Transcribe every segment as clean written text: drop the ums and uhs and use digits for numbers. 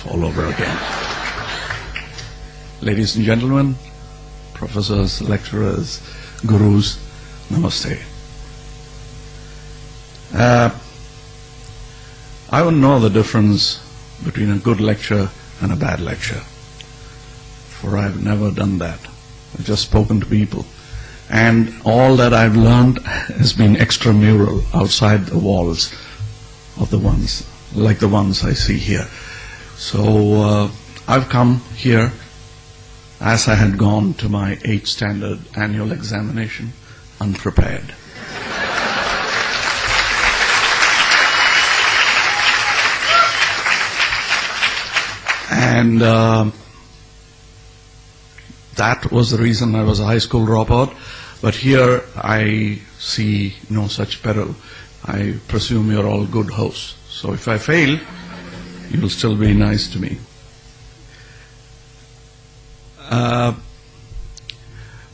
life all over again. Ladies and gentlemen, professors, lecturers, gurus, namaste. I wouldn't know the difference between a good lecture and a bad lecture, for I've never done that. I've just spoken to people, and all that I've learned has been extramural, outside the walls of the ones, like the ones I see here. So I've come here as I had gone to my 8th standard annual examination, unprepared. And that was the reason I was a high school dropout. But here I see no such peril. I presume you're all good hosts. So if I fail, you'll still be nice to me.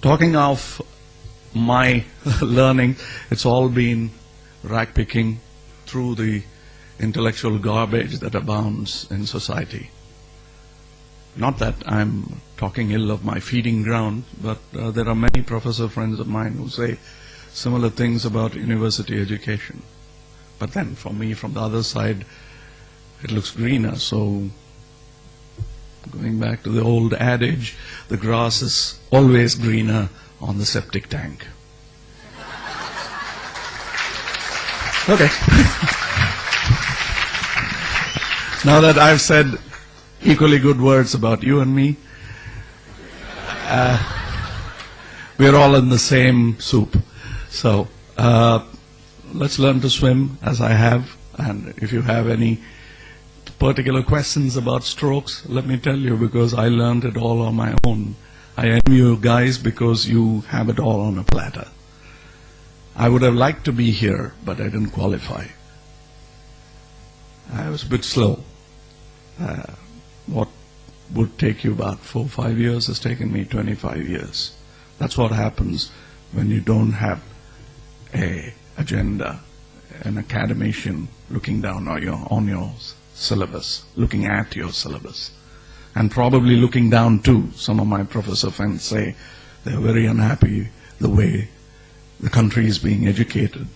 Talking of my learning, it's all been rag picking through the intellectual garbage that abounds in society. Not that I'm talking ill of my feeding ground, but there are many professor friends of mine who say similar things about university education. But then for me, from the other side, it looks greener. So going back to the old adage, the grass is always greener on the septic tank. Okay. Now that I've said equally good words about you and me, we're all in the same soup. So let's learn to swim as I have. And if you have any particular questions about strokes, let me tell you, because I learned it all on my own. I envy you guys because you have it all on a platter. I would have liked to be here, but I didn't qualify. I was a bit slow. What would take you about 4 or 5 years has taken me 25 years. That's what happens when you don't have an agenda, an academician looking down on your syllabus, looking at your syllabus, and probably looking down too. Some of my professor friends say they're very unhappy the way the country is being educated.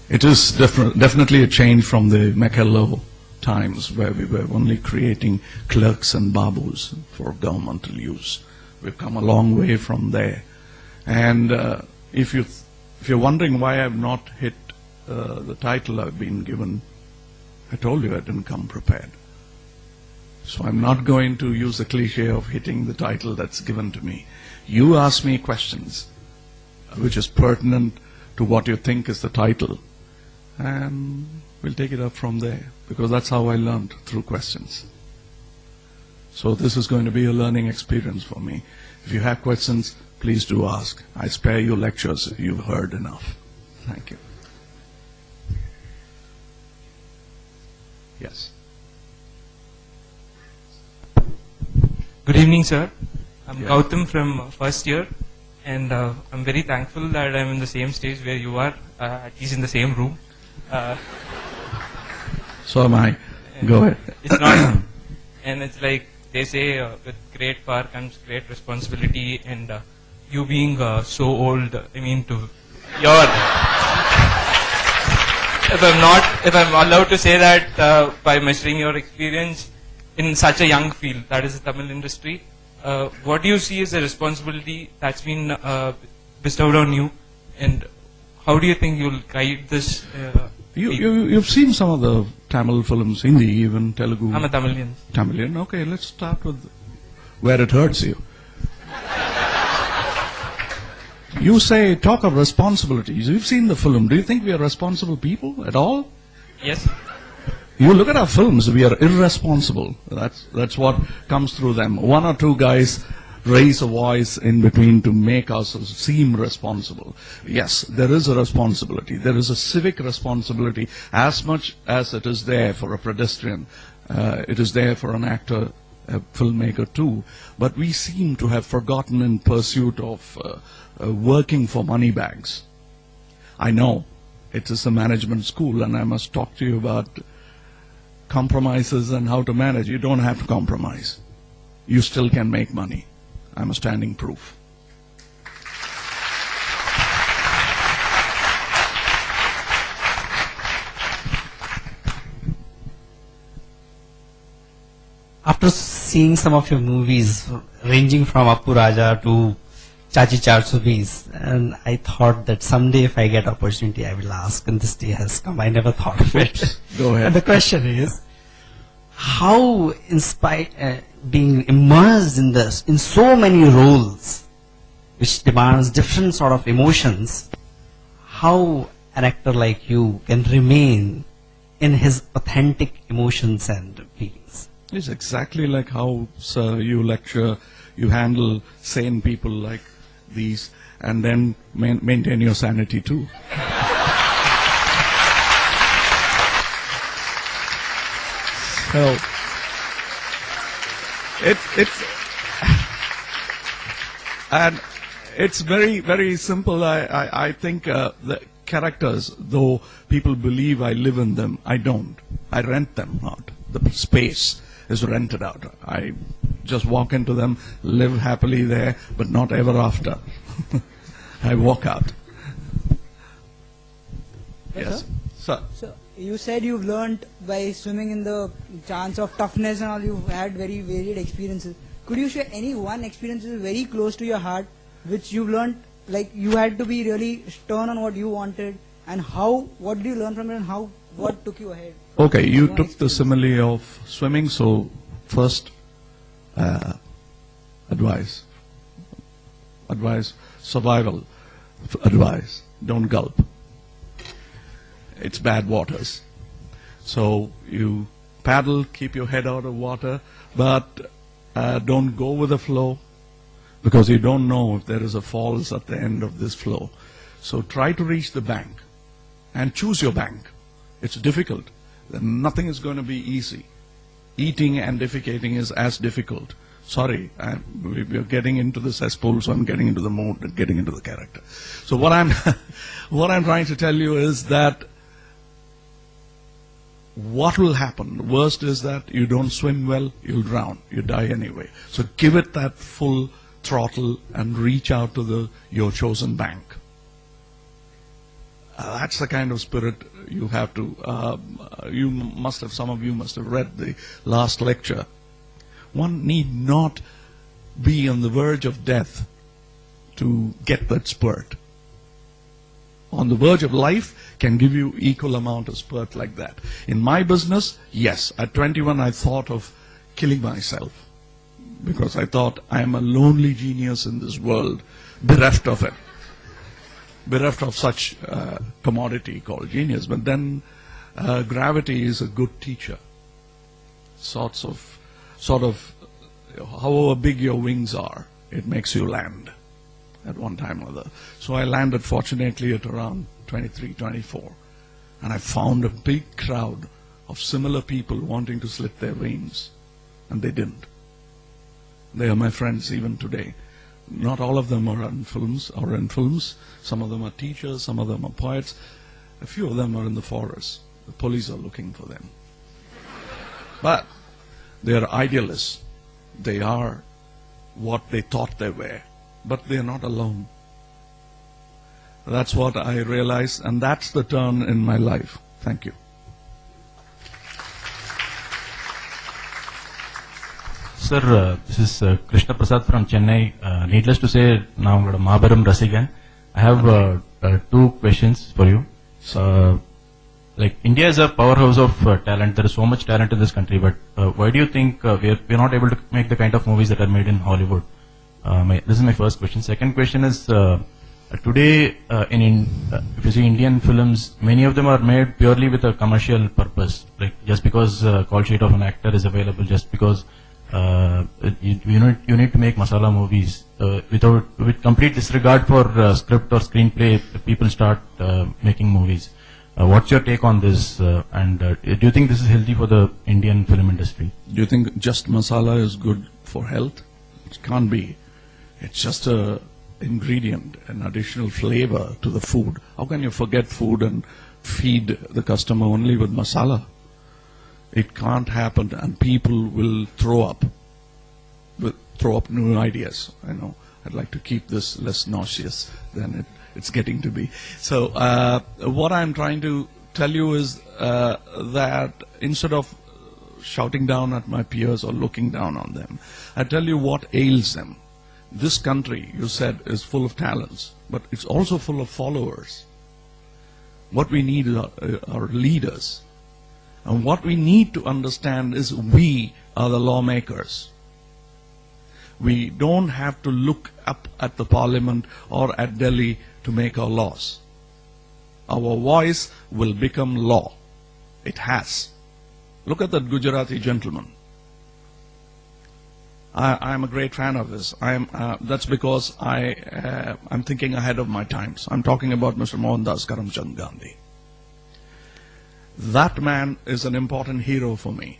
It is definitely a change from the Mackello times where we were only creating clerks and babus for governmental use. We've come a long way from there. And if you're wondering why I've not hit the title I've been given, I told you I didn't come prepared. So I'm not going to use the cliche of hitting the title that's given to me. You ask me questions which is pertinent to what you think is the title, and we'll take it up from there, because that's how I learned, through questions. So this is going to be a learning experience for me. If you have questions, please do ask. I spare you lectures. You've heard enough. Thank you. Yes. Good evening, sir. I'm Gautam from first year, and I'm very thankful that I'm in the same stage where you are, at least in the same room. So am I. Go ahead. It's not, and it's like they say, with great power comes great responsibility, and you being so old, I mean, to your, if I'm allowed to say that by measuring your experience in such a young field, that is the Tamil industry, what do you see as a responsibility that's been bestowed on you, and how do you think you'll guide this? You've seen some of the Tamil films, Hindi, even Telugu. I'm a Tamilian. Tamilian, okay, let's start with where it hurts you. You say, talk of responsibilities. You've seen the film. Do you think we are responsible people at all? Yes. You look at our films, we are irresponsible. That's what comes through them. One or two guys raise a voice in between to make us seem responsible. Yes, there is a responsibility. There is a civic responsibility as much as it is there for a pedestrian. It is there for an actor, a filmmaker too. But we seem to have forgotten in pursuit of working for money bags. I know it is a management school, and I must talk to you about compromises and how to manage. You don't have to compromise. You still can make money. I'm a standing proof. After seeing some of your movies, ranging from Appu Raja to Chachi Charbis, and I thought that someday if I get opportunity, I will ask, and this day has come. I never thought of it. Go ahead. And the question is, how being immersed in this, in so many roles, which demands different sort of emotions, how an actor like you can remain in his authentic emotions and feelings? It's exactly like how, sir, you lecture, you handle sane people like these, and then maintain your sanity too. So, it's very, very simple. I think the characters, though people believe I live in them, I don't. I rent them out. The space is rented out. I just walk into them, live happily there, but not ever after. I walk out. Yes, sir. So you said you've learned by swimming in the chance of toughness and all. You've had very varied experiences. Could you share any one experience that is very close to your heart, which you've learned, like you had to be really stern on what you wanted, and how? What did you learn from it, and how? What took you ahead? Okay, you took the simile of swimming, so first advice, survival advice, don't gulp. It's bad waters. So you paddle, keep your head out of water, but don't go with the flow, because you don't know if there is a falls at the end of this flow. So try to reach the bank and choose your bank. It's difficult. Nothing is going to be easy. Eating and defecating is as difficult. Sorry, we're getting into the cesspool, so I'm getting into the mode and getting into the character. So what I'm trying to tell you is that what will happen? The worst is that you don't swim well, you'll drown. You die anyway. So give it that full throttle and reach out to your chosen bank. That's the kind of spirit you have to, some of you must have read the last lecture. One need not be on the verge of death to get that spurt. On the verge of life can give you equal amount of spurt like that. In my business, yes, at 21 I thought of killing myself, because I thought I am a lonely genius in this world, bereft of it. Bereft of such commodity called genius. But then gravity is a good teacher. Sort of, however big your wings are, it makes you land at one time or other. So I landed fortunately at around 23, 24. And I found a big crowd of similar people wanting to slit their veins. And they didn't. They are my friends even today. Not all of them are in films. Some of them are teachers, some of them are poets. A few of them are in the forest. The police are looking for them. But they are idealists. They are what they thought they were. But they are not alone. That's what I realized, and that's the turn in my life. Thank you. Sir, this is Krishna Prasad from Chennai. Needless to say, now I'm Mahabaram Rasigan. I have two questions for you. Like India is a powerhouse of talent. There is so much talent in this country, but why do you think we're not able to make the kind of movies that are made in Hollywood? This is my first question. Second question is, today if you see Indian films, many of them are made purely with a commercial purpose. Like just because call sheet of an actor is available, just because you need to make masala movies with complete disregard for script or screenplay. People start making movies. What's your take on this? And do you think this is healthy for the Indian film industry? Do you think just masala is good for health? It can't be. It's just a ingredient, an additional flavor to the food. How can you forget food and feed the customer only with masala? It can't happen, and people will throw up new ideas. I know. I'd like to keep this less nauseous than it's getting to be. So what I'm trying to tell you is that instead of shouting down at my peers or looking down on them, I tell you what ails them. This country, you said, is full of talents, but it's also full of followers. What we need are leaders. And what we need to understand is we are the lawmakers. We don't have to look up at the parliament or at Delhi to make our laws. Our voice will become law. It has. Look at that Gujarati gentleman. I'm a great fan of his. That's because I'm thinking ahead of my times. I'm talking about Mr. Mohandas Karamchand Gandhi. That man is an important hero for me.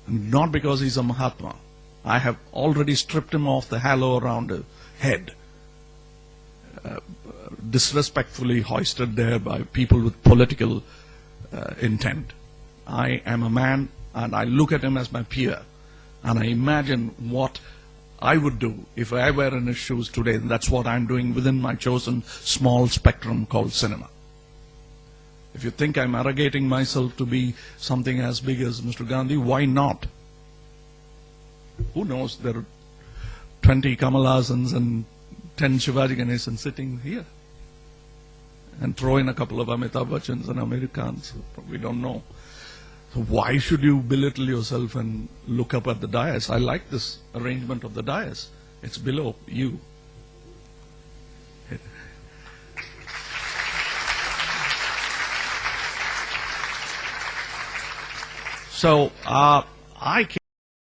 Not because he's a Mahatma. I have already stripped him off the halo around his head, disrespectfully hoisted there by people with political intent. I am a man, and I look at him as my peer, and I imagine what I would do if I were in his shoes today. And that's what I'm doing within my chosen small spectrum called cinema. If you think I'm arrogating myself to be something as big as Mr. Gandhi, why not? Who knows, there are 20 Kamalhasans and 10 Shivaji Ganesans sitting here. And throw in a couple of Amitabh Bachchans and Americans. We don't know. So why should you belittle yourself and look up at the dais? I like this arrangement of the dais. It's below you. So I